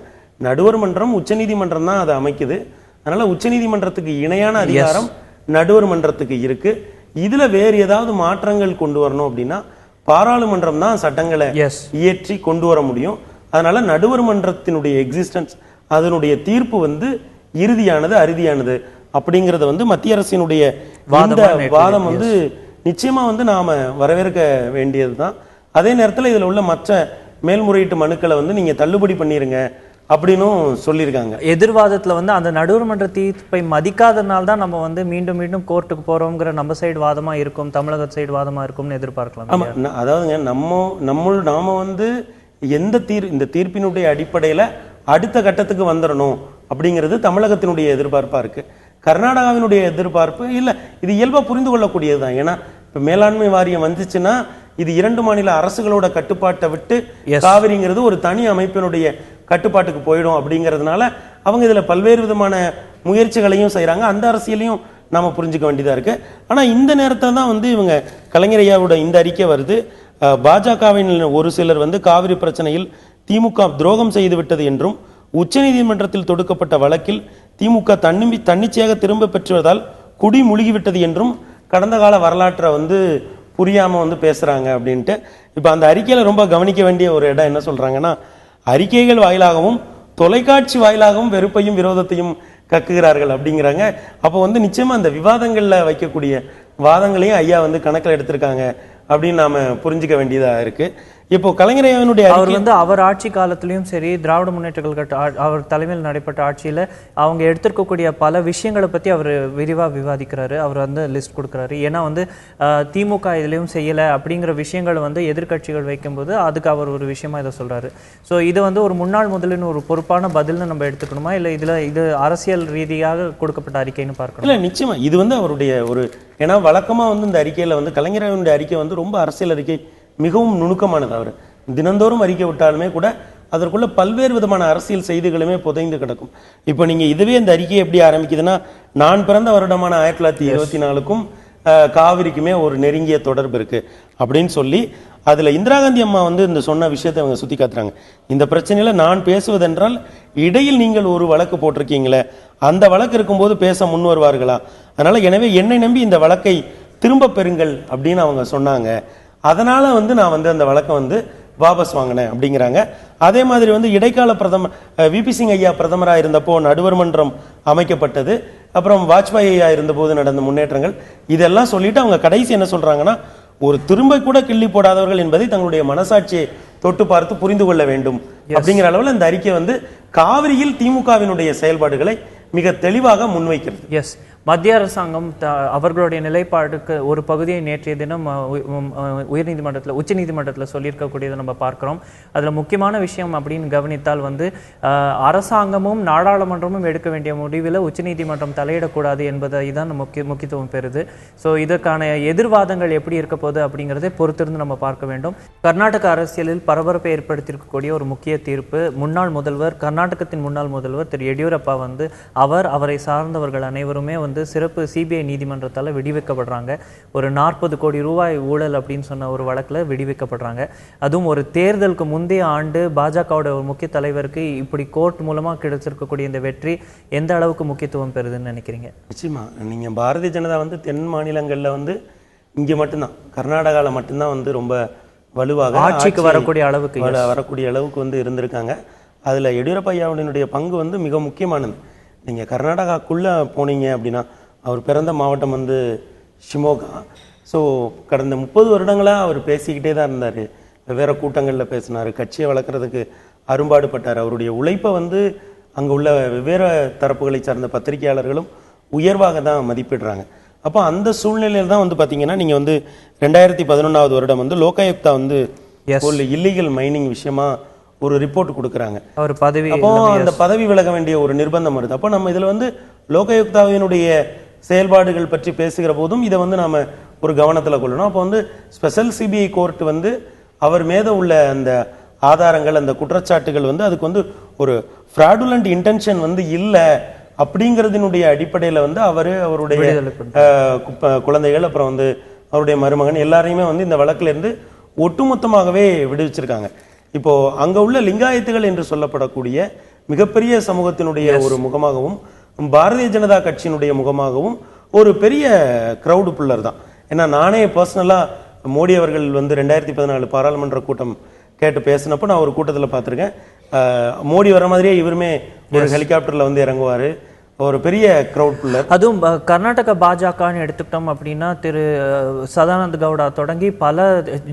நடுவர் மன்றம் உச்சநீதிமன்றம் தான் அதை அமைக்குது, அதனால உச்சநீதிமன்றத்துக்கு இணையான அதிகாரம் நடுவர் மன்றத்துக்கு இருக்கு. இதுல வேறு ஏதாவது மாற்றங்கள் கொண்டு வரணும் அப்படின்னா பாராளுமன்றம் தான் சட்டங்களை இயற்றி கொண்டு வர முடியும். அதனால நடுவர் மன்றத்தினுடைய எக்ஸிஸ்டன்ஸ், அதனுடைய தீர்ப்பு வந்து இறுதியானது அறுதியானது அப்படிங்கறத வந்து மத்திய அரசினுடைய வாதம் வந்து நிச்சயமா வந்து நாம வரவேற்க வேண்டியதுதான். அதே நேரத்தில் இதுல உள்ள மற்ற மேல்முறையீட்டு மனுக்களை வந்து நீங்க தள்ளுபடி பண்ணிருங்க அப்படின்னு சொல்லியிருக்காங்க. எதிர்வாதத்துல வந்து அந்த நடுவர் மன்ற தீர்ப்பை மதிக்காதனால தான் நம்ம வந்து மீண்டும் மீண்டும் கோர்ட்டுக்கு போறோம்ங்கிற நம்ம சைடு வாதமா இருக்கும், தமிழக சைடு வாதமா இருக்கும்னு எதிர்பார்க்கலாம். ஆமா, அதாவதுங்க நாம வந்து இந்த தீர்ப்பினுடைய அடிப்படையில அடுத்த கட்டத்துக்கு வந்துடணும் அப்படிங்கிறது தமிழகத்தினுடைய எதிர்பார்ப்பா இருக்கு. கர்நாடகாவினுடைய எதிர்பார்ப்பு இல்ல, இது இயல்பா புரிந்து கொள்ளக்கூடியதுதான். ஏன்னா இப்ப மேலாண்மை வாரியம் வந்துச்சுன்னா இது 2 மாநில அரசுகளோட கட்டுப்பாட்டை விட்டு காவிரிங்கிறது ஒரு தனி அமைப்பினுடைய கட்டுப்பாட்டுக்கு போயிடும் அப்படிங்கிறதுனால அவங்க இதுல பல்வேறு விதமான முயற்சிகளையும் செய்யறாங்க. அந்த அரசியலையும் நாம புரிஞ்சுக்க வேண்டியதா இருக்கு. ஆனா இந்த நேரத்தில் தான் வந்து இவங்க கலைஞரையாவோட இந்த அறிக்கை வருது. பாஜகவின் ஒரு சிலர் வந்து காவிரி பிரச்சனையில் திமுக துரோகம் செய்து விட்டது என்றும், உச்சநீதிமன்றத்தில் தொடுக்கப்பட்ட வழக்கில் திமுக தன்னிச்சையாக திரும்ப பெற்றுவதால் குடி முழுகிவிட்டது என்றும் கடந்த கால வரலாற்றை வந்து புரியாம வந்து பேசுறாங்க அப்படின்ட்டு. இப்ப அந்த அறிக்கையில ரொம்ப கவனிக்க வேண்டிய ஒரு இடம் என்ன சொல்றாங்கன்னா, அறிக்கைகள் வாயிலாகவும் தொலைக்காட்சி வாயிலாகவும் வெறுப்பையும் விரோதத்தையும் கக்குகிறார்கள் அப்படிங்கிறாங்க. அப்போ வந்து நிச்சயமா அந்த விவாதங்கள்ல வைக்கக்கூடிய வாதங்களையும் ஐயா வந்து கணக்கில் எடுத்திருக்காங்க அப்படின்னு நாம புரிஞ்சுக்க வேண்டியதா இருக்கு. இப்போ கலைஞரையாவினுடைய அவர் வந்து அவர் ஆட்சி காலத்திலையும் சரி, திராவிட முன்னேற்ற கழக அவர் தலைமையில் நடைபெற்ற ஆட்சியில அவங்க எடுத்திருக்கக்கூடிய பல விஷயங்களை பத்தி அவர் விரிவா விவாதிக்கிறாரு. அவர் வந்து லிஸ்ட் கொடுக்குறாரு. ஏன்னா வந்து திமுக இதுலயும் செய்யல அப்படிங்கிற விஷயங்கள் வந்து எதிர்கட்சிகள் வைக்கும்போது அதுக்கு அவர் ஒரு விஷயமா இதை சொல்றாரு. ஸோ இது வந்து ஒரு முன்னாள் முதலின் ஒரு பொறுப்பான பதில்னு நம்ம எடுத்துக்கணுமா, இல்லை இது அரசியல் ரீதியாக கொடுக்கப்பட்ட அறிக்கைன்னு பார்க்கணும்? இல்லை, நிச்சயமா இது வந்து அவருடைய ஒரு, ஏன்னா வழக்கமா வந்து இந்த அறிக்கையில வந்து கலைஞரையாவினுடைய அறிக்கை வந்து ரொம்ப அரசியல் அறிக்கை, மிகவும் நுணுக்கமானது. அவர் தினந்தோறும் அறிக்கை விட்டாலுமே கூட அதற்குள்ள பல்வேறு விதமான அரசியல் செய்திகளுமே புதைந்து கிடக்கும். இப்போ நீங்க இதுவே இந்த அறிக்கை எப்படி ஆரம்பிக்குதுன்னா, நான் பிறந்த வருடமான 1924க்கும் காவிரிக்குமே ஒரு நெருங்கிய தொடர்பு இருக்கு அப்படின்னு சொல்லி அதுல இந்திரா காந்தி அம்மா வந்து இந்த சொன்ன விஷயத்தை அவங்க சுத்தி காட்டுறாங்க. இந்த பிரச்சனையில நான் பேசுவதென்றால் இடையில் நீங்கள் ஒரு வழக்கு போட்டிருக்கீங்களே, அந்த வழக்கு இருக்கும்போது பேச முன் வருவார்களா, அதனால எனவே என்னை நம்பி இந்த வழக்கை திரும்ப பெறுங்கள் அப்படின்னு அவங்க சொன்னாங்க. அதனால வந்து நான் வந்து அந்த வழக்கை வந்து வாபஸ் வாங்கினேன் அப்படிங்கிறாங்க. அதே மாதிரி வந்து இடைக்கால பிரதமர் விபி சிங் ஐயா பிரதமராக இருந்தப்போ நடுவர் மன்றம் அமைக்கப்பட்டது, அப்புறம் வாஜ்பாய் ஐயா இருந்தபோது நடந்த முன்னேற்றங்கள், இதெல்லாம் சொல்லிட்டு அவங்க கடைசி என்ன சொல்றாங்கன்னா, ஒரு திரும்ப கூட கிள்ளி போடாதவர்கள் என்பதை தங்களுடைய மனசாட்சியை தொட்டு பார்த்து புரிந்து கொள்ள வேண்டும் அப்படிங்கிற அளவில் இந்த அறிக்கை வந்து காவிரியில் திமுகவினுடைய செயல்பாடுகளை மிக தெளிவாக முன்வைக்கிறது. எஸ், மத்திய அரசாங்கம் அவர்களுடைய நிலைப்பாடுக்கு ஒரு பகுதியை நேற்றைய தினம் உயர்நீதிமன்றத்தில் உச்சநீதிமன்றத்தில் சொல்லியிருக்கக்கூடியதை நம்ம பார்க்கிறோம். அதில் முக்கியமான விஷயம் அப்படின்னு கவனித்தால் வந்து அரசாங்கமும் நாடாளுமன்றமும் எடுக்க வேண்டிய முடிவில் உச்சநீதிமன்றம் தலையிடக்கூடாது என்பதை தான் முக்கியத்துவம் பெறுது. ஸோ இதற்கான எதிர்வாதங்கள் எப்படி இருக்க போகுது அப்படிங்கிறதை பொறுத்திருந்து நம்ம பார்க்க வேண்டும். கர்நாடக அரசியலில் பரபரப்பை ஏற்படுத்தியிருக்கக்கூடிய ஒரு முக்கிய தீர்ப்பு, கர்நாடகத்தின் முன்னாள் முதல்வர் திரு எடியூரப்பா வந்து அவரை சார்ந்தவர்கள் அனைவருமே வந்து சிறப்பு சிபிஐ நீதிமன்றத்தால் விடுவிக்கப்படுறாங்க. ஒரு 40 கோடி ரூபாய் ஊழல் அப்படின்னு சொன்ன ஒரு வழக்கில் விடுவிக்கப்படுறாங்க. அதுவும் ஒரு தேர்தலுக்கு முந்தைய ஆண்டு பாஜகவோட ஒரு முக்கிய தலைவருக்கு இப்படி கோர்ட் மூலமாக கிடைச்சிருக்கக்கூடிய இந்த வெற்றி எந்த அளவுக்கு முக்கியத்துவம் பெறுதுன்னு நினைக்கிறீங்க? நிச்சயமா நீங்கள் பாரதிய ஜனதா வந்து தென் மாநிலங்களில் வந்து இங்கே மட்டும்தான், கர்நாடகாவில் மட்டும்தான் வந்து ரொம்ப வலுவாக ஆட்சிக்கு வரக்கூடிய அளவுக்கு வந்து இருந்திருக்காங்க. அதில் எடியூரப்பா ஐயாவுடைய பங்கு வந்து மிக முக்கியமானது. நீங்கள் கர்நாடகாக்குள்ளே போனீங்க அப்படின்னா, அவர் பிறந்த மாவட்டம் வந்து ஷிமோகா. ஸோ கடந்த 30 வருடங்களாக அவர் பேசிக்கிட்டே தான் இருந்தார். வெவ்வேறு கூட்டங்களில் பேசினார், கட்சியை வளர்க்குறதுக்கு அரும்பாடுபட்டார். அவருடைய உழைப்பை வந்து அங்கே உள்ள வெவ்வேறு தரப்புகளை சார்ந்த பத்திரிகையாளர்களும் உயர்வாக தான் மதிப்பிடுறாங்க. அப்போ அந்த சூழ்நிலையில் தான் வந்து பார்த்தீங்கன்னா, நீங்கள் வந்து 2011 வருடம் வந்து லோகாயுக்தா வந்து ஒரு இல்லீகல் மைனிங் விஷயமா ஒரு ரிப்போர்ட் கொடுக்குறாங்க. அப்போ அந்த பதவி விலக வேண்டிய ஒரு நிர்பந்தம் வருது. அப்போ நம்ம இதில் வந்து லோகாயுக்தாவினுடைய செயல்பாடுகள் பற்றி பேசுகிற போதும் இதை வந்து நாம ஒரு கவனத்தில் கொள்ளணும். அப்போ வந்து ஸ்பெஷல் சிபிஐ கோர்ட் வந்து அவர் மீது உள்ள அந்த ஆதாரங்கள், அந்த குற்றச்சாட்டுகள் வந்து அதுக்கு வந்து ஒரு ஃப்ராடுலண்ட் இன்டென்ஷன் வந்து இல்லை அப்படிங்கிறதுனுடைய அடிப்படையில் வந்து அவருடைய குழந்தைகள், அப்புறம் வந்து அவருடைய மருமகன் எல்லாரையுமே வந்து இந்த வழக்கில் இருந்து ஒட்டுமொத்தமாகவே விடுவிச்சிருக்காங்க. இப்போ அங்க உள்ள லிங்காயத்துகள் என்று சொல்லப்படக்கூடிய மிகப்பெரிய சமூகத்தினுடைய ஒரு முகமாகவும் பாரதிய ஜனதா கட்சியினுடைய முகமாகவும் ஒரு பெரிய கிரௌடு புல்லர் தான். ஏன்னா நானே பர்சனலா மோடி அவர்கள் வந்து 2014 பாராளுமன்ற கூட்டம் கேட்டு பேசினப்போ நான் ஒரு கூட்டத்தில் பார்த்துருக்கேன். மோடி வர மாதிரியே இவருமே ஒரு ஹெலிகாப்டர்ல வந்து இறங்குவாரு. ஒரு பெரிய கிரௌட் புல்லர். அதுவும் கர்நாடக பாஜகன்னு எடுத்துக்கிட்டோம் அப்படின்னா, திரு சதானந்த கவுடா தொடங்கி பல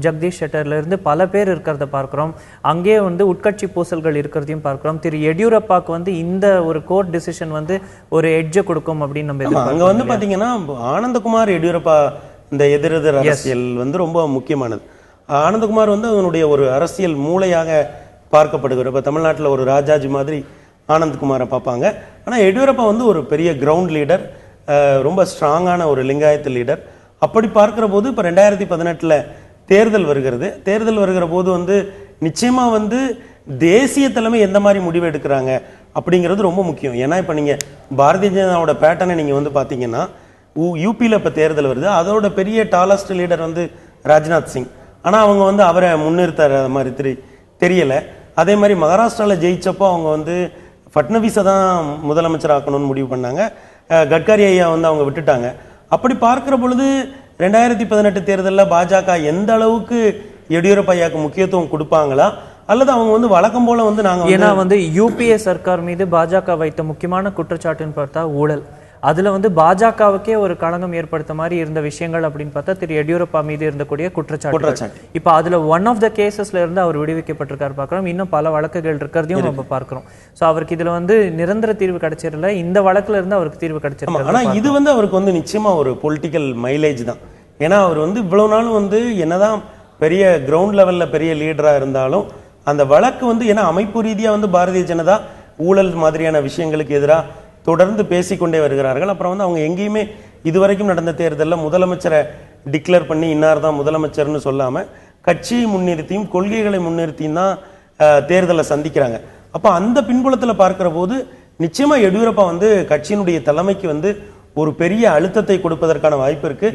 ஜெகதீஷ் ஷெட்டர்ல இருந்து பல பேர் இருக்கிறத பார்க்கிறோம். அங்கே வந்து உட்கட்சி பூசல்கள் இருக்கிறதையும் பார்க்கிறோம். திரு எடியூரப்பாக்கு வந்து இந்த ஒரு கோர்ட் டிசிஷன் வந்து ஒரு எட்ஜை கொடுக்கும் அப்படின்னு நம்ம அங்க வந்து பாத்தீங்கன்னா, ஆனந்தகுமார் எடியூரப்பா இந்த எதிரெதிர் அரசியல் வந்து ரொம்ப முக்கியமானது. ஆனந்தகுமார் வந்து அதனுடைய ஒரு அரசியல் மூளையாக பார்க்கப்படுகிற, இப்போ தமிழ்நாட்டில் ஒரு ராஜாஜி மாதிரி ஆனந்த்குமாரை பார்ப்பாங்க. ஆனால் எடியூரப்பா வந்து ஒரு பெரிய கிரவுண்ட் லீடர், ரொம்ப ஸ்ட்ராங்கான ஒரு லிங்காயத்து லீடர். அப்படி பார்க்கிற போது இப்போ 2018 தேர்தல் வருகிறது. தேர்தல் வருகிற போது வந்து நிச்சயமா வந்து தேசிய தலைமை எந்த மாதிரி முடிவு எடுக்கிறாங்க அப்படிங்கிறது ரொம்ப முக்கியம். ஏன்னா இப்போ நீங்கள் பாரதிய ஜனதாவோட பேட்டர்னை நீங்கள் வந்து பார்த்தீங்கன்னா, யூபியில் இப்போ தேர்தல் வருது, அதோட பெரிய டாலஸ்ட் லீடர் வந்து ராஜ்நாத் சிங். ஆனால் அவங்க வந்து அவரை முன்னிறுத்துற மாதிரி தெரியலை. அதே மாதிரி மகாராஷ்டிராவில் ஜெயிச்சப்போ அவங்க வந்து ஃபட்னவிஸை தான் முதலமைச்சர் ஆக்கணும்னு முடிவு பண்ணாங்க. கட்கரி ஐயா வந்து அவங்க விட்டுட்டாங்க. அப்படி பார்க்கிற பொழுது 2018 தேர்தலில் பாஜக எந்த அளவுக்கு எடியூரப்பா ஐயாவுக்கு முக்கியத்துவம் கொடுப்பாங்களா, அல்லது அவங்க வந்து வழக்கம் போல வந்து நாங்கள் ஏன்னா வந்து யூபிஏ சர்க்கார் மீது பாஜக வைத்த முக்கியமான குற்றச்சாட்டுன்னு பார்த்தா ஊழல். அதுல வந்து பாஜகவுக்கே ஒரு களங்கம் ஏற்படுத்த மாதிரி இருந்த விஷயங்கள் அப்படின்னு பார்த்தா திரு எடியூரப்பா மீது இருந்தக்கூடிய குற்றச்சாட்டு. இப்ப அதுல ஒன் ஆஃப் த கேசஸ்ல இருந்து அவர் விடுவிக்கப்பட்டிருக்காரு பார்க்கிறோம். இன்னும் பல வழக்குகள் இருக்கிறதையும் நம்ம பார்க்கிறோம். சோ அவருக்கு இதுல வந்து நிரந்தர தீர்வு கிடைச்சிடல, இந்த வழக்குல இருந்து அவருக்கு தீர்வு கிடைச்சிருக்கு. ஆனா இது வந்து அவருக்கு வந்து நிச்சயமா ஒரு பொலிட்டிக்கல் மைலேஜ் தான். ஏன்னா அவர் வந்து இவ்வளவு நாளும் வந்து என்னதான் பெரிய கிரவுண்ட் லெவல்ல பெரிய லீடரா இருந்தாலும் அந்த வழக்கு வந்து, ஏன்னா அமைப்பு ரீதியா வந்து பாரதிய ஜனதா ஊழல் மாதிரியான விஷயங்களுக்கு எதிராக தொடர்ந்து பேசிக்கொண்டே வருகிறார்கள். அப்புறம் வந்து அவங்க எங்கேயுமே இதுவரைக்கும் நடந்த தேர்தலில் முதலமைச்சரை டிக்ளேர் பண்ணி இன்னார் தான் முதலமைச்சர்னு சொல்லாமல் கட்சியை முன்னிறுத்தியும் கொள்கைகளை முன்னிறுத்தியும் தான் தேர்தலை சந்திக்கிறாங்க. அப்போ அந்த பின்புலத்தில் பார்க்கிற போது நிச்சயமா எடியூரப்பா வந்து கட்சியினுடைய தலைமைக்கு வந்து ஒரு பெரிய அழுத்தத்தை கொடுப்பதற்கான வாய்ப்பு இருக்கு.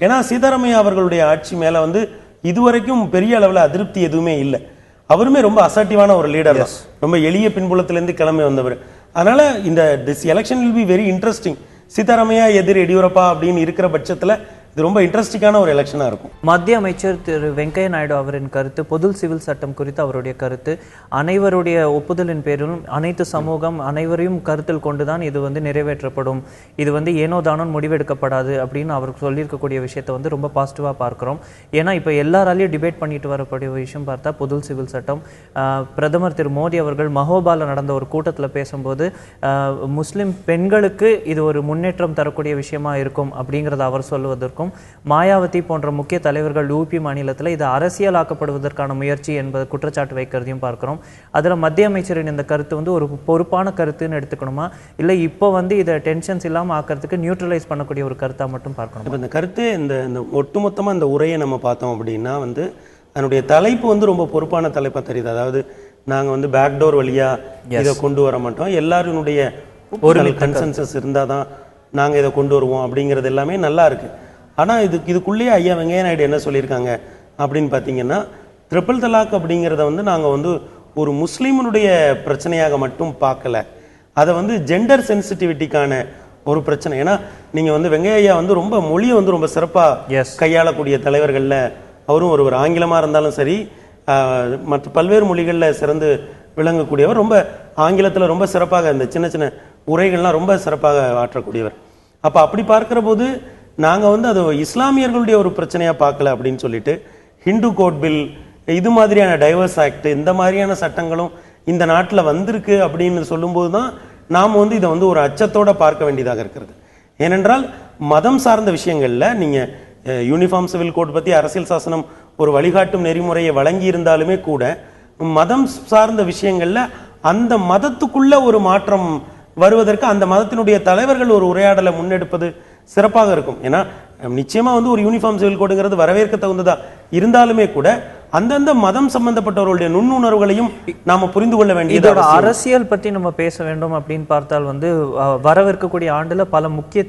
ஏன்னா சீதாராமையா அவர்களுடைய ஆட்சி மேல வந்து இதுவரைக்கும் பெரிய அளவில் அதிருப்தி எதுவுமே இல்லை. அவருமே ரொம்ப அசர்ட்டிவான ஒரு லீடர் தான், ரொம்ப எளிய பின்புலத்திலிருந்து கிளம்பி வந்தவர். அதனால இந்த this election will be very interesting. Sitaramayya எதிர் எடியூரப்பா அப்படின்னு இருக்கிற பட்சத்தில் இது ரொம்ப இன்ட்ரெஸ்டிங்கான ஒரு எலெக்ஷனாக இருக்கும். மத்திய அமைச்சர் திரு வெங்கையா நாயுடு அவரின் கருத்து, பொது சிவில் சட்டம் குறித்து அவருடைய கருத்து, அனைவருடைய ஒப்புதலின் பேரிலும் அனைத்து சமூகம் அனைவரையும் கருத்தில் கொண்டுதான் இது வந்து நிறைவேற்றப்படும், இது வந்து ஏனோ தானோ முடிவெடுக்கப்படாது அப்படின்னு அவர் சொல்லியிருக்கக்கூடிய விஷயத்தை வந்து ரொம்ப பாசிட்டிவாக பார்க்குறோம். ஏன்னா இப்போ எல்லாராலையும் டிபேட் பண்ணிட்டு வரக்கூடிய விஷயம் பார்த்தா பொது சிவில் சட்டம். பிரதமர் திரு மோடி அவர்கள் மஹோபால நடந்த ஒரு கூட்டத்தில் பேசும்போது முஸ்லிம் பெண்களுக்கு இது ஒரு முன்னேற்றம் தரக்கூடிய விஷயமா இருக்கும் அப்படிங்கிறத அவர் சொல்லுவதற்கும், மாயாவதி போன்ற முக்கிய தலைவர்கள் யூபி மாநிலத்தில் இது அரசியலாக்கப்படுவதற்கான முயற்சி என்பது குற்றச்சாட்டு வைக்கிறதையும் பார்க்கிறோம். அதில் மத்திய அமைச்சரின் இந்த கருத்து வந்து ஒரு பொறுப்பான கருத்துன்னு எடுத்துக்கணுமா, இல்லை இப்போ வந்து இதை டென்ஷன்ஸ் இல்லாமல் ஆக்கிறதுக்கு நியூட்ரலைஸ் பண்ணக்கூடிய ஒரு கருத்தாக மட்டும் பார்க்கணும்? இப்போ இந்த கருத்து இந்த ஒட்டுமொத்தமாக இந்த உரையை நம்ம பார்த்தோம் அப்படின்னா வந்து அதனுடைய தலைப்பு வந்து ரொம்ப பொறுப்பான தலைப்பாக தெரியுது. அதாவது நாங்கள் வந்து பேக்டோர் வழியாக இதை கொண்டு வர மாட்டோம், எல்லாருடைய ஒரு கன்சென்சஸ் இருந்தால் தான் நாங்கள் இதை கொண்டு வருவோம் அப்படிங்கிறது எல்லாமே நல்லா இருக்கு. ஆனால் இதுக்குள்ளேயே ஐயா வெங்கையா நாயுடு என்ன சொல்லியிருக்காங்க அப்படின்னு பார்த்தீங்கன்னா, ட்ரிபிள் தலாக் அப்படிங்கிறத வந்து நாங்கள் வந்து ஒரு முஸ்லீமனுடைய பிரச்சனையாக மட்டும் பார்க்கல, அதை வந்து ஜெண்டர் சென்சிட்டிவிட்டிக்கான ஒரு பிரச்சனை. ஏன்னா நீங்கள் வந்து வெங்கையா வந்து ரொம்ப மொழியை வந்து ரொம்ப சிறப்பாக கையாளக்கூடிய தலைவர்களில் அவரும் ஒருவர். ஆங்கிலமாக இருந்தாலும் சரி, மற்ற பல்வேறு மொழிகளில் சிறந்து விளங்கக்கூடியவர். ரொம்ப ஆங்கிலத்தில் ரொம்ப சிறப்பாக இந்த சின்ன சின்ன உரைகள்லாம் ரொம்ப சிறப்பாக ஆற்றக்கூடியவர். அப்போ அப்படி பார்க்கிற போது நாங்கள் வந்து அது இஸ்லாமியர்களுடைய ஒரு பிரச்சனையாக பார்க்கல அப்படின்னு சொல்லிட்டு, ஹிந்து கோட் பில், இது மாதிரியான டைவர்ஸ் ஆக்ட், இந்த மாதிரியான சட்டங்களும் இந்த நாட்டில் வந்திருக்கு அப்படின்னு சொல்லும்போது தான் நாம் வந்து இதை வந்து ஒரு அச்சத்தோடு பார்க்க வேண்டியதாக இருக்கிறது. ஏனென்றால் மதம் சார்ந்த விஷயங்களில் நீங்கள் யூனிஃபார்ம் சிவில் கோட் பற்றி அரசியல் சாசனம் ஒரு வழிகாட்டும் நெறிமுறையை வழங்கி இருந்தாலுமே கூட, மதம் சார்ந்த விஷயங்களில் அந்த மதத்துக்குள்ள ஒரு மாற்றம் வருவதற்கு அந்த மதத்தினுடைய தலைவர்கள் ஒரு உரையாடலை முன்னெடுப்பது சிறப்பாக இருக்கும். ஏன்னா நிச்சயமா வந்து ஒரு யூனிஃபார்ம் சிவில் கோடுங்கிறது வரவேற்க தகுந்ததா இருந்தாலுமே கூட அந்தந்த மதம் சம்பந்தப்பட்டவர்களுடைய நுண்ணுணர்வுகளையும் நாம புரிந்து கொள்ள வேண்டியது. அரசியல் பற்றி நம்ம பேச வேண்டும் அப்படின்னு பார்த்தால் வந்து வரவிருக்கக்கூடிய ஆண்டுல பல முக்கிய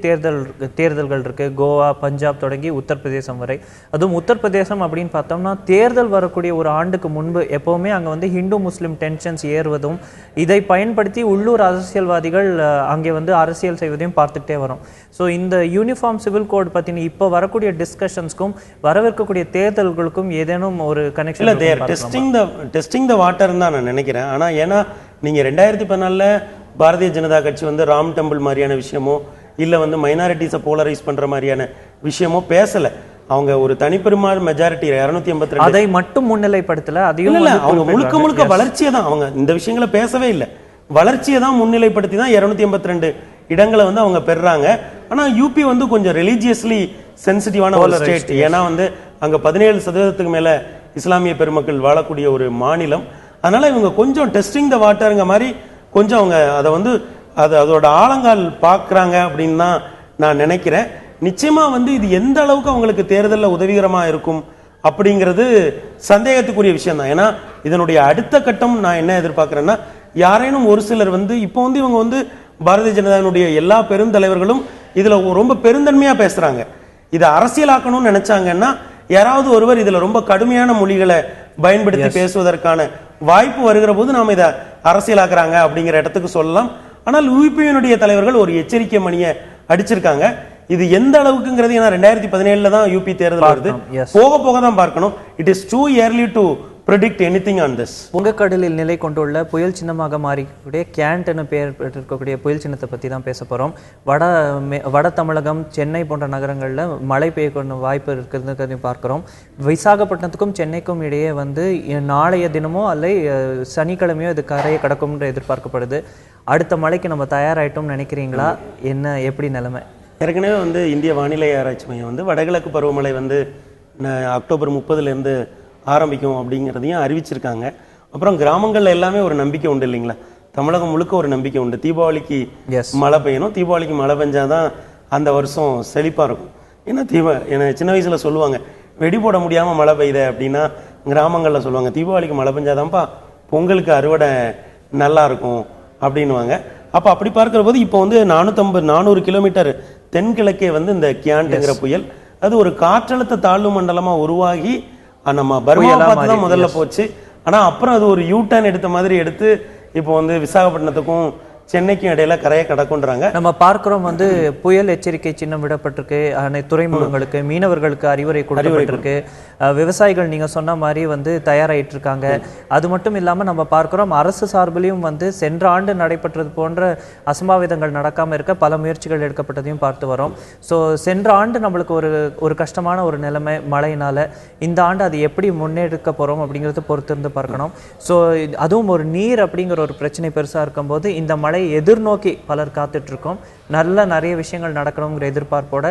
தேர்தல்கள் இருக்கு. கோவா, பஞ்சாப் தொடங்கி உத்தரப்பிரதேசம் வரை. அதுவும் உத்தரப்பிரதேசம் அப்படின்னு பார்த்தோம்னா தேர்தல் வரக்கூடிய ஒரு ஆண்டுக்கு முன்பு எப்பவுமே அங்க வந்து ஹிந்து முஸ்லிம் டென்ஷன்ஸ் ஏறுவதும், இதை பயன்படுத்தி உள்ளூர் அரசியல்வாதிகள் அங்கே வந்து அரசியல் செய்வதையும் பார்த்துக்கிட்டே வரும். ஸோ இந்த யூனிஃபார்ம் சிவில் கோட் பற்றின இப்போ வரக்கூடிய டிஸ்கஷன்ஸ்க்கும் வரவிருக்கக்கூடிய தேர்தல்களுக்கும் ஏதேனும் ஒரு கனெக்ஷன் இல்லை? தேர் டெஸ்டிங் த வாட்டர்னு தான் நான் நினைக்கிறேன். ஆனால் ஏன்னா நீங்கள் 2014 பாரதிய ஜனதா கட்சி வந்து ராம் டெம்பிள் மாதிரியான விஷயமோ இல்லை வந்து மைனாரிட்டிஸை போலரைஸ் பண்ணுற மாதிரியான விஷயமோ பேசலை. அவங்க ஒரு தனிப்பெரும்பான்மை மெஜாரிட்டி 282 அதை மட்டும் முன்னிலைப்படுத்தல. அதையும் இல்லை, அவங்க முழுக்க முழுக்க வளர்ச்சியை தான், அவங்க இந்த விஷயங்களை பேசவே இல்லை, வளர்ச்சியை தான் முன்னிலைப்படுத்தி தான் 282 இடங்களை வந்து அவங்க பெறுறாங்க. ஆனால் யூபி வந்து கொஞ்சம் ரிலீஜியஸ்லி சென்சிட்டிவான ஒரு ஸ்டேட். ஏன்னா வந்து அங்கே 17% மேலே இஸ்லாமிய பெருமக்கள் வாழக்கூடிய ஒரு மாநிலம். அதனால இவங்க கொஞ்சம் டெஸ்டிங் த வாட்டருங்க மாதிரி கொஞ்சம் அவங்க அதை வந்து அதோட ஆழங்கால் பார்க்குறாங்க அப்படின்னு தான் நான் நினைக்கிறேன். நிச்சயமா வந்து இது எந்த அளவுக்கு அவங்களுக்கு தேர்தலில் உதவிகரமாக இருக்கும் அப்படிங்கிறது சந்தேகத்துக்குரிய விஷயம் தான். ஏன்னா இதனுடைய அடுத்த கட்டம் நான் என்ன எதிர்பார்க்குறேன்னா, யாரேனும் ஒரு சிலர் வந்து இப்போ வந்து இவங்க வந்து பாரதிய ஜனதாவுடைய எல்லா பெருந்தலைவர்களும் இதில் ரொம்ப பெருந்தன்மையாக பேசுகிறாங்க. இதை அரசியலாக்கணும்னு நினைச்சாங்கன்னா யாராவது ஒருவர் இதில் ரொம்ப கடுமையான மொழிகளை பயன்படுத்தி பேசுவதற்கான வாய்ப்பு வருகிற போது நாம் இதை அரசியலாக்குறாங்க அப்படிங்கிற இடத்துக்கு சொல்லலாம். ஆனால் யூபியினுடைய தலைவர்கள் ஒரு எச்சரிக்கை மணியை அடிச்சிருக்காங்க. இது எந்த அளவுக்குங்கிறது, ஏன்னா 2017 தான் யூபி தேர்தல் வருது, போக போக தான் பார்க்கணும். It is too early to predict anything on this. வங்கக்கடலில் நிலை கொண்டுள்ள புயல் சின்னமாக மாறிக்கூடிய கேண்ட் என பெயர் பெற்றிருக்கக்கூடிய புயல் சின்னத்தை பற்றி தான் பேச போகிறோம். வட தமிழகம், சென்னை போன்ற நகரங்களில் மழை பெய்யக்கூடிய வாய்ப்பு இருக்கிறதுன்னு பார்க்குறோம். விசாகப்பட்டினத்துக்கும் சென்னைக்கும் இடையே வந்து நாளைய தினமோ அல்ல சனிக்கிழமையோ இது கரையை கடக்கும்ன்ற எதிர்பார்க்கப்படுது. அடுத்த மழைக்கு நம்ம தயாராகிட்டோம்னு நினைக்கிறீங்களா? என்ன எப்படி நிலைமை? ஏற்கனவே வந்து இந்திய வானிலை ஆராய்ச்சி மையம் வந்து வடகிழக்கு பருவமழை வந்து அக்டோபர் 30 ஆரம்பிக்கும் அப்படிங்கிறதையும் அறிவிச்சிருக்காங்க. அப்புறம் கிராமங்கள்ல எல்லாமே ஒரு நம்பிக்கை உண்டு இல்லைங்களா, தமிழகம் முழுக்க ஒரு நம்பிக்கை உண்டு. தீபாவளிக்கு மழை பெய்யணும், தீபாவளிக்கு மழை பெஞ்சாதான் அந்த வருஷம் செழிப்பாக இருக்கும். ஏன்னா எனக்கு சின்ன வயசுல சொல்லுவாங்க, வெடி போட முடியாமல் மழை பெய்யுத அப்படின்னா கிராமங்களில் சொல்லுவாங்க, தீபாவளிக்கு மழை பெஞ்சாதான்ப்பா பொங்கலுக்கு அறுவடை நல்லா இருக்கும் அப்படின்வாங்க. அப்போ அப்படி பார்க்குற போது இப்போ வந்து 400 கிலோமீட்டர் தென்கிழக்கே வந்து இந்த கியாண்டுங்கிற புயல் அது ஒரு காற்றழுத்த தாழ்வு மண்டலமாக உருவாகி நம்ம பர்மா பார்த்து தான் முதல்ல போச்சு. ஆனால் அப்புறம் அது ஒரு யூ டர்ன் எடுத்த மாதிரி எடுத்து இப்போ வந்து விசாகப்பட்டினத்துக்கும் சென்னைக்கும் இடையில கரையை கடக்குன்றாங்க. நம்ம பார்க்கிறோம் வந்து புயல் எச்சரிக்கை சின்னம் விடப்பட்டிருக்கு, துறைமுகங்களுக்கு, மீனவர்களுக்கு அறிவுரை கொடுக்கப்பட்டிருக்கு, விவசாயிகள் நீங்க சொன்ன மாதிரி வந்து தயாராயிட்டு இருக்காங்க. அது மட்டும் இல்லாம நம்ம பார்க்கிறோம் அரசு சார்பிலையும் வந்து சென்ற ஆண்டு நடைபெற்றது போன்ற அசம்பாவிதங்கள் நடக்காம இருக்க பல முயற்சிகள் எடுக்கப்பட்டதையும் பார்த்து வரோம். ஸோ சென்ற ஆண்டு நம்மளுக்கு ஒரு கஷ்டமான ஒரு நிலைமை மழையினால, இந்த ஆண்டு அது எப்படி முன்னெடுக்க போறோம் அப்படிங்கிறத பொறுத்து இருந்து பார்க்கணும். ஸோ அதுவும் ஒரு நீர் அப்படிங்கிற ஒரு பிரச்சனை பெருசா இருக்கும்போது இந்த மழை எதிர்நோக்கி பலர் காத்துட்டு இருக்கோம். நிறைய விஷயங்கள் நடக்கணுங்கிற எதிர்பார்ப்போட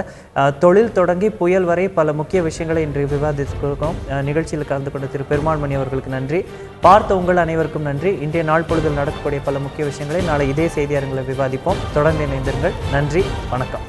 தொழில் தொடங்கி புயல் வரை பல முக்கிய விஷயங்களை இன்று விவாதித்திருக்கோம். நிகழ்ச்சியில் கலந்து கொண்ட திரு பெருமாள் மணி அவர்களுக்கு நன்றி. பார்த்த உங்கள் அனைவருக்கும் நன்றி. இன்றைய நாள் பொழுதில் நடக்கக்கூடிய பல முக்கிய விஷயங்களை நாளை இதே செய்தி அரங்கில் விவாதிப்போம். தொடர்ந்து இணைந்திருங்கள். நன்றி, வணக்கம்.